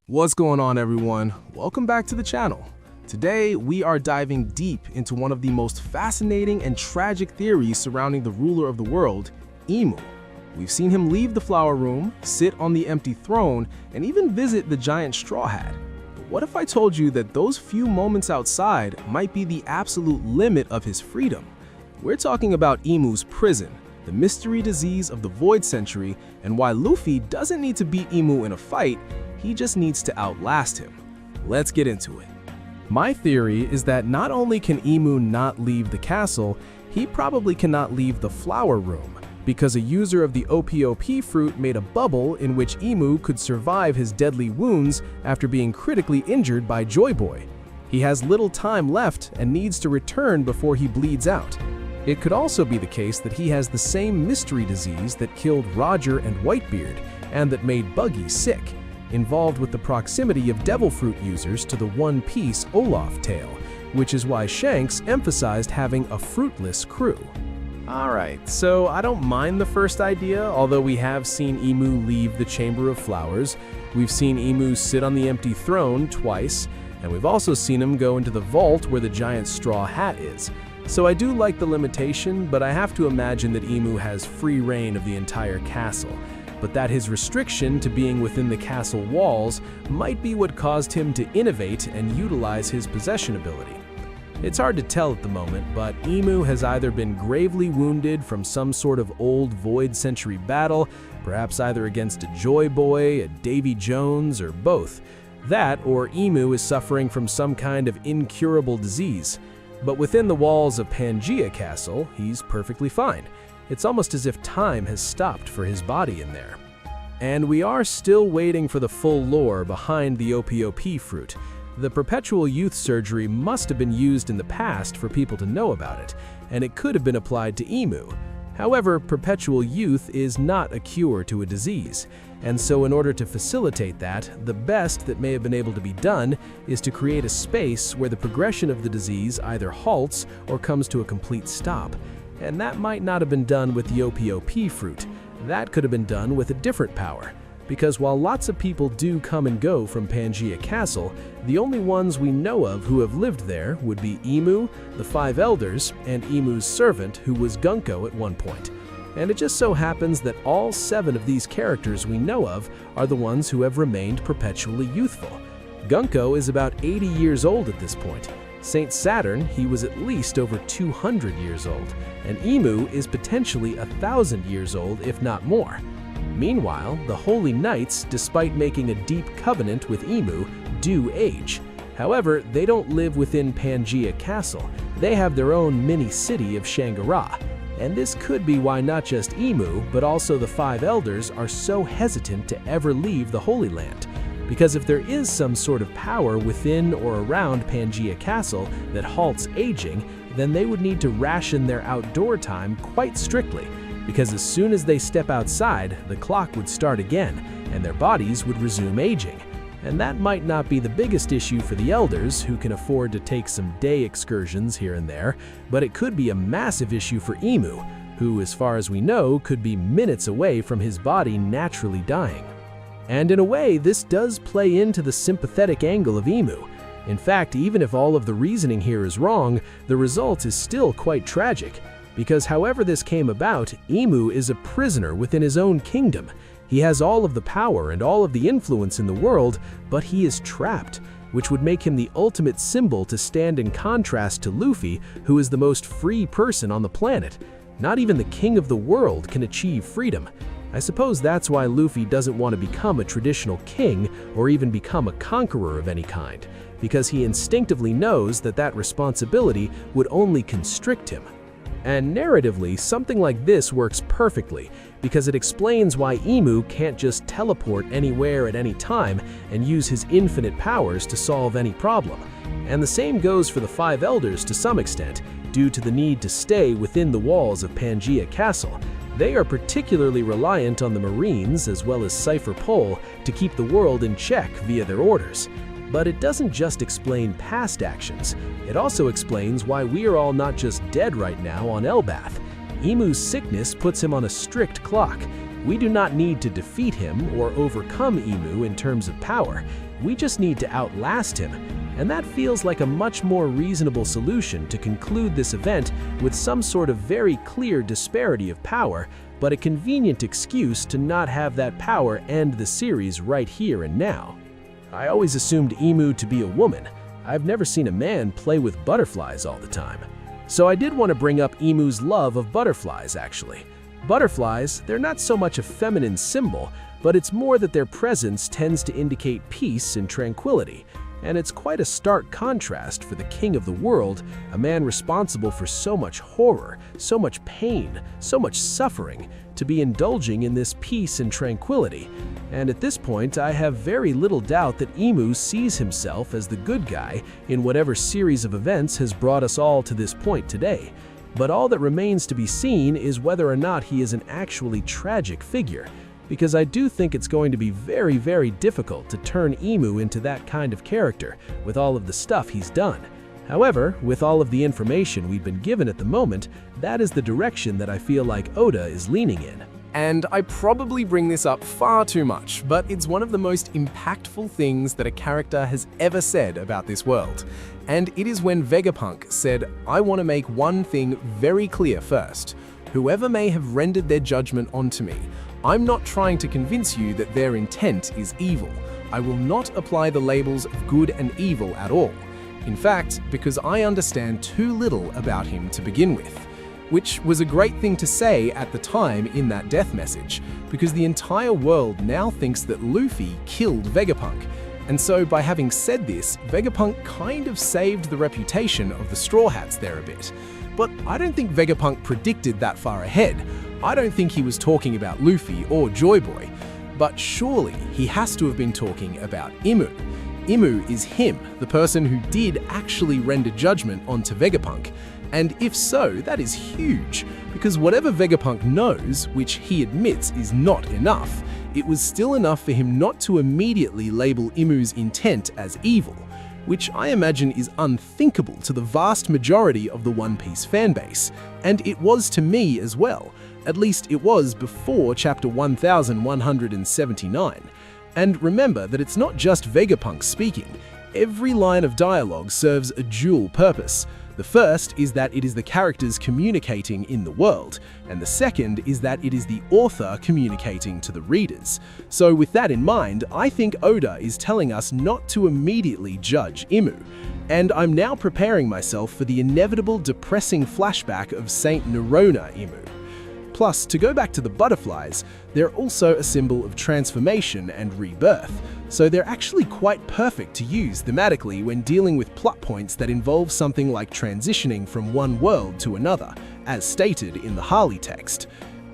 What's going on, everyone? Welcome back to the channel. Today, we are diving deep into one of the most fascinating and tragic theories surrounding the ruler of the world, Imu. We've seen him leave the flower room, sit on the empty throne, and even visit the giant straw hat. But what if I told you that those few moments outside might be the absolute limit of his freedom? We're talking about Imu's prison, the mystery disease of the Void Century, and why Luffy doesn't need to beat Imu in a fight, he just needs to outlast him. Let's get into it. My theory is that not only can Imu not leave the castle, he probably cannot leave the flower room, because a user of the OPOP fruit made a bubble in which Imu could survive his deadly wounds after being critically injured by Joy Boy. He has little time left and needs to return before he bleeds out. It could also be the case that he has the same mystery disease that killed Roger and Whitebeard and that made Buggy sick, involved with the proximity of Devil Fruit users to the One Piece Olaf tale, which is why Shanks emphasized having a fruitless crew. Alright, so I don't mind the first idea, although we have seen Imu leave the Chamber of Flowers, we've seen Imu sit on the empty throne twice, and we've also seen him go into the vault where the giant straw hat is. So I do like the limitation, but I have to imagine that Imu has free reign of the entire castle, but that his restriction to being within the castle walls might be what caused him to innovate and utilize his possession ability. It's hard to tell at the moment, but Imu has either been gravely wounded from some sort of old Void Century battle, perhaps either against a Joy Boy, a Davy Jones, or both. That, or Imu is suffering from some kind of incurable disease. But within the walls of Pangaea Castle, he's perfectly fine. It's almost as if time has stopped for his body in there. And we are still waiting for the full lore behind the OPOP fruit. The perpetual youth surgery must have been used in the past for people to know about it, and it could have been applied to Imu. However, perpetual youth is not a cure to a disease, and so in order to facilitate that, the best that may have been able to be done is to create a space where the progression of the disease either halts or comes to a complete stop. And that might not have been done with the OPOP fruit. That could have been done with a different power. Because while lots of people do come and go from Pangaea Castle, the only ones we know of who have lived there would be Imu, the Five Elders, and Imu's servant, who was Gunko at one point. And it just so happens that all 7 of these characters we know of are the ones who have remained perpetually youthful. Gunko is about 80 years old at this point. Saint Saturn, he was at least over 200 years old, and Imu is potentially 1,000 years old, if not more. Meanwhile, the Holy Knights, despite making a deep covenant with Imu, do age. However, they don't live within Pangaea Castle. They have their own mini-city of Shangara. And this could be why not just Imu, but also the 5 Elders are so hesitant to ever leave the Holy Land. Because if there is some sort of power within or around Pangaea Castle that halts aging, then they would need to ration their outdoor time quite strictly, because as soon as they step outside, the clock would start again, and their bodies would resume aging. And that might not be the biggest issue for the Elders, who can afford to take some day excursions here and there, but it could be a massive issue for Imu, who, as far as we know, could be minutes away from his body naturally dying. And in a way, this does play into the sympathetic angle of Imu. In fact, even if all of the reasoning here is wrong, the result is still quite tragic. Because however this came about, Imu is a prisoner within his own kingdom. He has all of the power and all of the influence in the world, but he is trapped, which would make him the ultimate symbol to stand in contrast to Luffy, who is the most free person on the planet. Not even the king of the world can achieve freedom. I suppose that's why Luffy doesn't want to become a traditional king or even become a conqueror of any kind, because he instinctively knows that that responsibility would only constrict him. And narratively, something like this works perfectly, because it explains why Imu can't just teleport anywhere at any time and use his infinite powers to solve any problem. And the same goes for the 5 Elders to some extent, due to the need to stay within the walls of Pangaea Castle. They are particularly reliant on the Marines as well as Cipher Pol to keep the world in check via their orders. But it doesn't just explain past actions, it also explains why we are all not just dead right now on Elbaf. Imu's sickness puts him on a strict clock, We do not need to defeat him or overcome Imu in terms of power. We just need to outlast him, and that feels like a much more reasonable solution to conclude this event with some sort of very clear disparity of power, but a convenient excuse to not have that power end the series right here and now. I always assumed Imu to be a woman. I've never seen a man play with butterflies all the time. So I did want to bring up Imu's love of butterflies, actually. Butterflies, they're not so much a feminine symbol, but it's more that their presence tends to indicate peace and tranquility. And it's quite a stark contrast for the king of the world, a man responsible for so much horror, so much pain, so much suffering, to be indulging in this peace and tranquility. And at this point, I have very little doubt that Imu sees himself as the good guy in whatever series of events has brought us all to this point today. But all that remains to be seen is whether or not he is an actually tragic figure, because I do think it's going to be very, very difficult to turn Imu into that kind of character with all of the stuff he's done. However, with all of the information we've been given at the moment, that is the direction that I feel like Oda is leaning in. And I probably bring this up far too much, but it's one of the most impactful things that a character has ever said about this world. And it is when Vegapunk said, "I want to make one thing very clear first. Whoever may have rendered their judgment onto me, I'm not trying to convince you that their intent is evil. I will not apply the labels of good and evil at all. In fact, because I understand too little about him to begin with." Which was a great thing to say at the time in that death message, because the entire world now thinks that Luffy killed Vegapunk. And so by having said this, Vegapunk kind of saved the reputation of the Straw Hats there a bit. But I don't think Vegapunk predicted that far ahead. I don't think he was talking about Luffy or Joy Boy. But surely he has to have been talking about Imu. Imu is him, the person who did actually render judgment onto Vegapunk. And if so, that is huge, because whatever Vegapunk knows, which he admits is not enough, it was still enough for him not to immediately label Imu's intent as evil, which I imagine is unthinkable to the vast majority of the One Piece fanbase. And it was to me as well. At least it was before chapter 1179. And remember that it's not just Vegapunk speaking. Every line of dialogue serves a dual purpose. The first is that it is the characters communicating in the world, and the second is that it is the author communicating to the readers. So with that in mind, I think Oda is telling us not to immediately judge Imu. And I'm now preparing myself for the inevitable depressing flashback of Saint Nerona Imu. Plus, to go back to the butterflies, they're also a symbol of transformation and rebirth, so they're actually quite perfect to use thematically when dealing with plot points that involve something like transitioning from one world to another, as stated in the Harley text.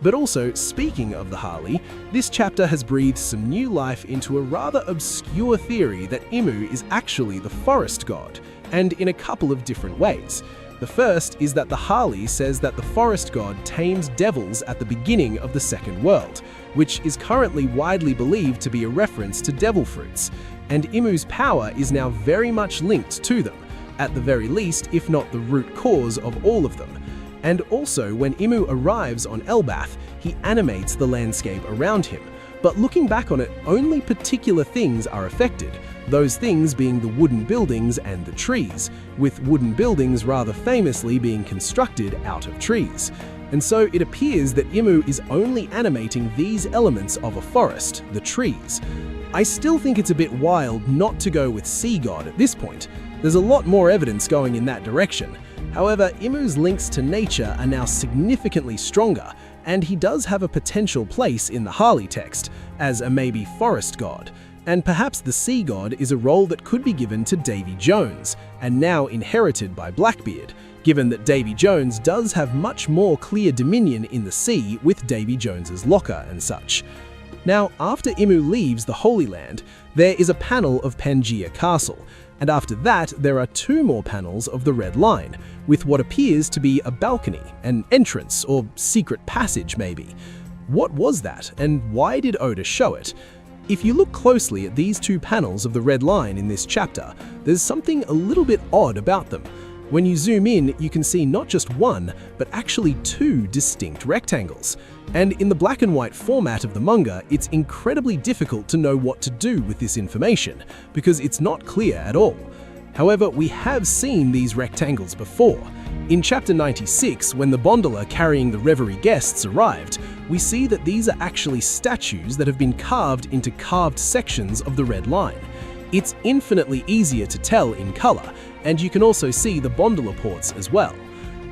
But also, speaking of the Harley, this chapter has breathed some new life into a rather obscure theory that Imu is actually the forest god, and in a couple of different ways. The first is that the Harley says that the forest god tames devils at the beginning of the second world, which is currently widely believed to be a reference to devil fruits, and Imu's power is now very much linked to them, at the very least, if not the root cause of all of them. And also, when Imu arrives on Elbaf, he animates the landscape around him. But looking back on it, only particular things are affected, those things being the wooden buildings and the trees, with wooden buildings rather famously being constructed out of trees. And so it appears that Imu is only animating these elements of a forest, the trees. I still think it's a bit wild not to go with Sea God at this point. There's a lot more evidence going in that direction. However, Imu's links to nature are now significantly stronger, and he does have a potential place in the Harley text, as a maybe forest god. And perhaps the sea god is a role that could be given to Davy Jones, and now inherited by Blackbeard, given that Davy Jones does have much more clear dominion in the sea with Davy Jones's locker and such. Now, after Imu leaves the Holy Land, there is a panel of Pangaea Castle, and after that there are two more panels of the Red Line, with what appears to be a balcony, an entrance, or secret passage maybe. What was that, and why did Oda show it? If you look closely at these two panels of the Red Line in this chapter, there's something a little bit odd about them. When you zoom in, you can see not just one, but actually two distinct rectangles. And in the black and white format of the manga, it's incredibly difficult to know what to do with this information, because it's not clear at all. However, we have seen these rectangles before. In chapter 96, when the gondola carrying the Reverie guests arrived, we see that these are actually statues that have been carved into carved sections of the Red Line. It's infinitely easier to tell in color, and you can also see the gondola ports as well.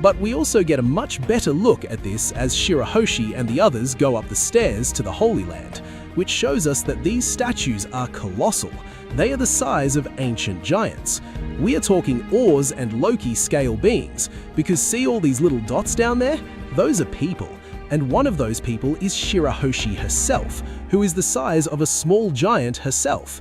But we also get a much better look at this as Shirahoshi and the others go up the stairs to the Holy Land, which shows us that these statues are colossal. They are the size of ancient giants. We are talking Oars and Loki scale beings, because see all these little dots down there? Those are people. And one of those people is Shirahoshi herself, who is the size of a small giant herself.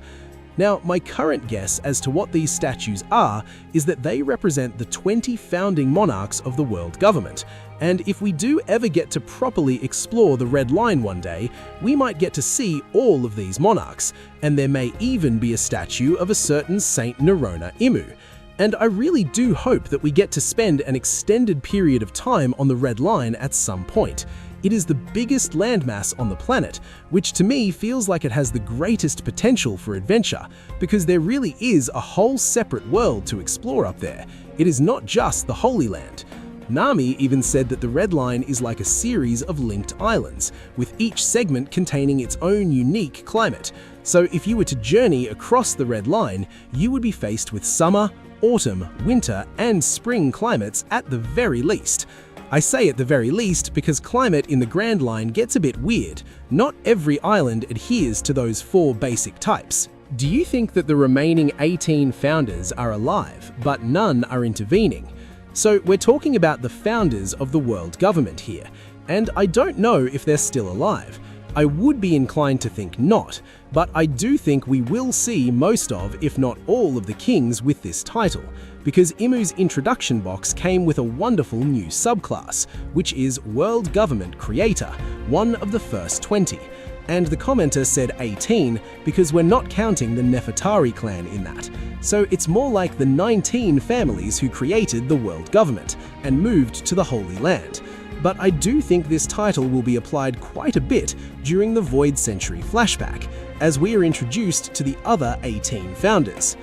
Now, my current guess as to what these statues are is that they represent the 20 founding monarchs of the world government. And if we do ever get to properly explore the Red Line one day, we might get to see all of these monarchs, and there may even be a statue of a certain Saint Nerona Imu. And I really do hope that we get to spend an extended period of time on the Red Line at some point. It is the biggest landmass on the planet, which to me feels like it has the greatest potential for adventure, because there really is a whole separate world to explore up there. It is not just the Holy Land. Nami even said that the Red Line is like a series of linked islands, with each segment containing its own unique climate. So if you were to journey across the Red Line, you would be faced with summer, autumn, winter, and spring climates at the very least. I say at the very least because climate in the Grand Line gets a bit weird. Not every island adheres to those 4 basic types. Do you think that the remaining 18 founders are alive, but none are intervening? So we're talking about the founders of the world government here, and I don't know if they're still alive. I would be inclined to think not, but I do think we will see most of, if not all of the kings with this title, because Imu's introduction box came with a wonderful new subclass, which is World Government Creator, one of the first 20. And the commenter said 18 because we're not counting the Nefertari clan in that. So it's more like the 19 families who created the world government and moved to the Holy Land. But I do think this title will be applied quite a bit during the Void Century flashback, as we are introduced to the other 18 founders.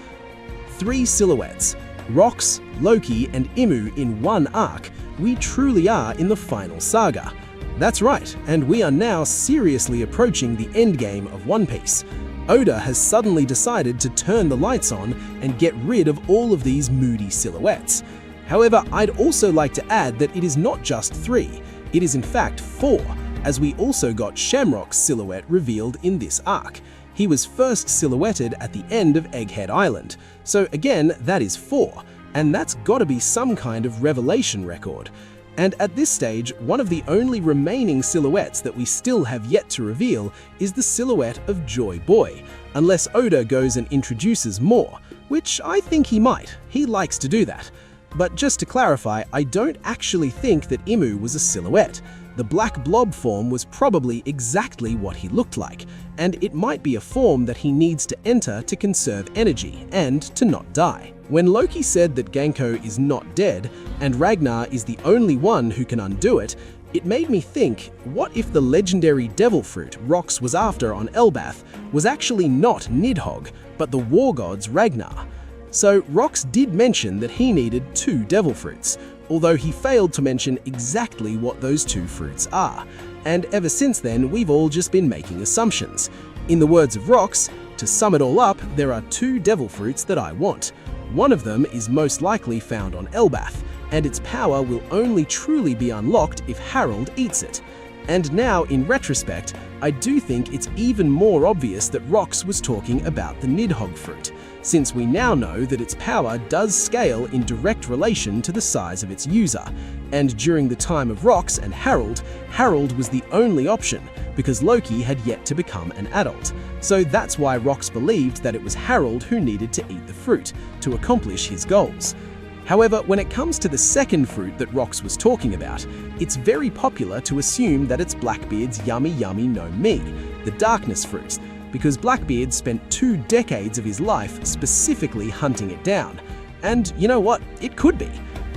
3 silhouettes, Rox, Loki, and Imu in one arc. We truly are in the final saga. That's right, and we are now seriously approaching the endgame of One Piece. Oda has suddenly decided to turn the lights on and get rid of all of these moody silhouettes. However, I'd also like to add that it is not just 3, it is in fact 4, as we also got Shamrock's silhouette revealed in this arc. He was first silhouetted at the end of Egghead Island, so again that is 4, and that's gotta be some kind of revelation record. And at this stage, one of the only remaining silhouettes that we still have yet to reveal is the silhouette of Joy Boy, unless Oda goes and introduces more, which I think he might, he likes to do that. But just to clarify, I don't actually think that Imu was a silhouette. The black blob form was probably exactly what he looked like, and it might be a form that he needs to enter to conserve energy and to not die. When Loki said that Genko is not dead, and Ragnar is the only one who can undo it, it made me think, what if the legendary devil fruit Rox was after on Elbaf was actually not Nidhog, but the war god's Ragnar? So Rox did mention that he needed 2 devil fruits, although he failed to mention exactly what those 2 fruits are. And ever since then, we've all just been making assumptions. In the words of Rox, to sum it all up, there are 2 devil fruits that I want. One of them is most likely found on Elbaf, and its power will only truly be unlocked if Harold eats it. And now, in retrospect, I do think it's even more obvious that Rox was talking about the Nidhogg fruit, since we now know that its power does scale in direct relation to the size of its user. And during the time of Rox and Harold, Harold was the only option, because Loki had yet to become an adult. So that's why Rox believed that it was Harold who needed to eat the fruit to accomplish his goals. However, when it comes to the second fruit that Rox was talking about, it's very popular to assume that it's Blackbeard's Yummy Yummy no Mi, the darkness fruit, because Blackbeard spent 2 decades of his life specifically hunting it down. And you know what? It could be.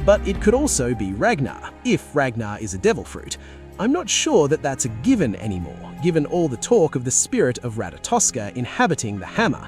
But it could also be Ragnar, if Ragnar is a devil fruit. I'm not sure that that's a given anymore, given all the talk of the spirit of Ratatoska inhabiting the hammer.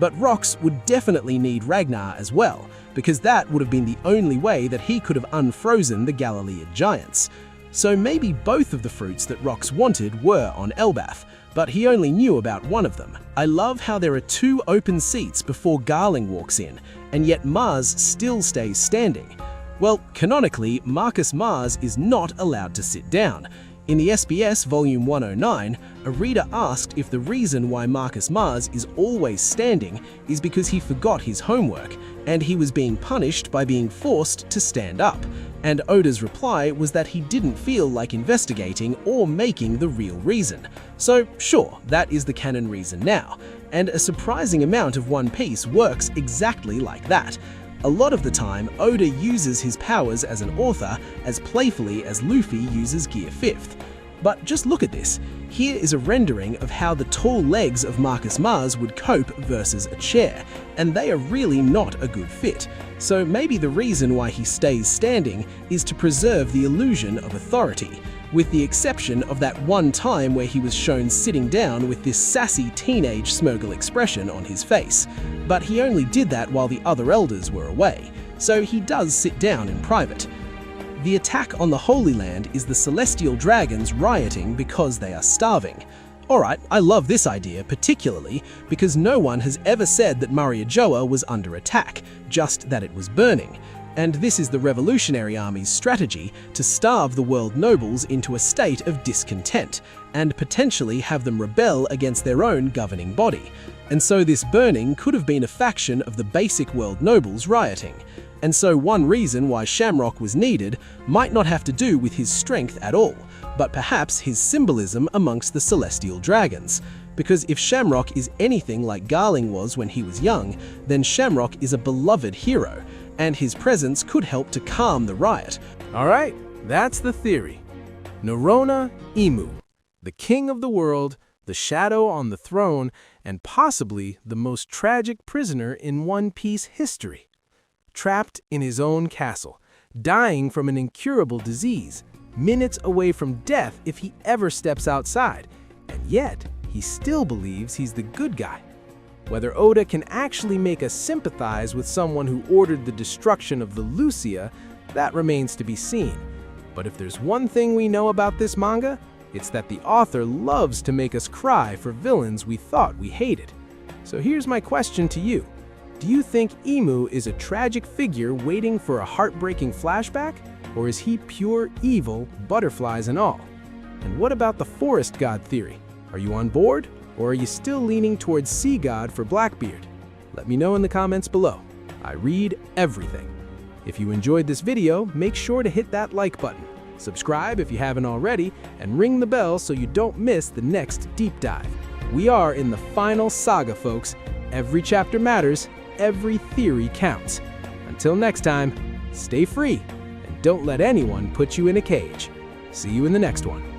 But Rox would definitely need Ragnar as well, because that would have been the only way that he could have unfrozen the Galilean giants. So maybe both of the fruits that Rox wanted were on Elbaf, but he only knew about one of them. I love how there are 2 open seats before Garling walks in, and yet Mars still stays standing. Well, canonically, Marcus Mars is not allowed to sit down. In the SBS Volume 109, a reader asked if the reason why Marcus Mars is always standing is because he forgot his homework, and he was being punished by being forced to stand up. And Oda's reply was that he didn't feel like investigating or making the real reason. So sure, that is the canon reason now, and a surprising amount of One Piece works exactly like that. A lot of the time, Oda uses his powers as an author as playfully as Luffy uses Gear 5th. But just look at this. Here is a rendering of how the tall legs of Marcus Mars would cope versus a chair, and they are really not a good fit. So maybe the reason why he stays standing is to preserve the illusion of authority, with the exception of that one time where he was shown sitting down with this sassy teenage Smeargle expression on his face. But he only did that while the other elders were away, so he does sit down in private. The attack on the Holy Land is the celestial dragons rioting because they are starving. Alright, I love this idea particularly because no one has ever said that Mariajoa was under attack, just that it was burning. And this is the Revolutionary Army's strategy to starve the world nobles into a state of discontent, and potentially have them rebel against their own governing body. And so this burning could have been a faction of the basic world nobles rioting. And so one reason why Shamrock was needed might not have to do with his strength at all, but perhaps his symbolism amongst the celestial dragons. Because if Shamrock is anything like Garling was when he was young, then Shamrock is a beloved hero, and his presence could help to calm the riot. Alright, that's the theory. Nerona Imu, the king of the world, the shadow on the throne, and possibly the most tragic prisoner in One Piece history. Trapped in his own castle, dying from an incurable disease, minutes away from death if he ever steps outside, and yet he still believes he's the good guy. Whether Oda can actually make us sympathize with someone who ordered the destruction of the Lucia, that remains to be seen. But if there's one thing we know about this manga, it's that the author loves to make us cry for villains we thought we hated. So here's my question to you. Do you think Imu is a tragic figure waiting for a heartbreaking flashback? Or is he pure evil, butterflies and all? And what about the forest god theory? Are you on board? Or are you still leaning towards Sea God for Blackbeard? Let me know in the comments below. I read everything. If you enjoyed this video, make sure to hit that like button, subscribe if you haven't already, and ring the bell so you don't miss the next deep dive. We are in the final saga, folks. Every chapter matters, every theory counts. Until next time, stay free, and don't let anyone put you in a cage. See you in the next one.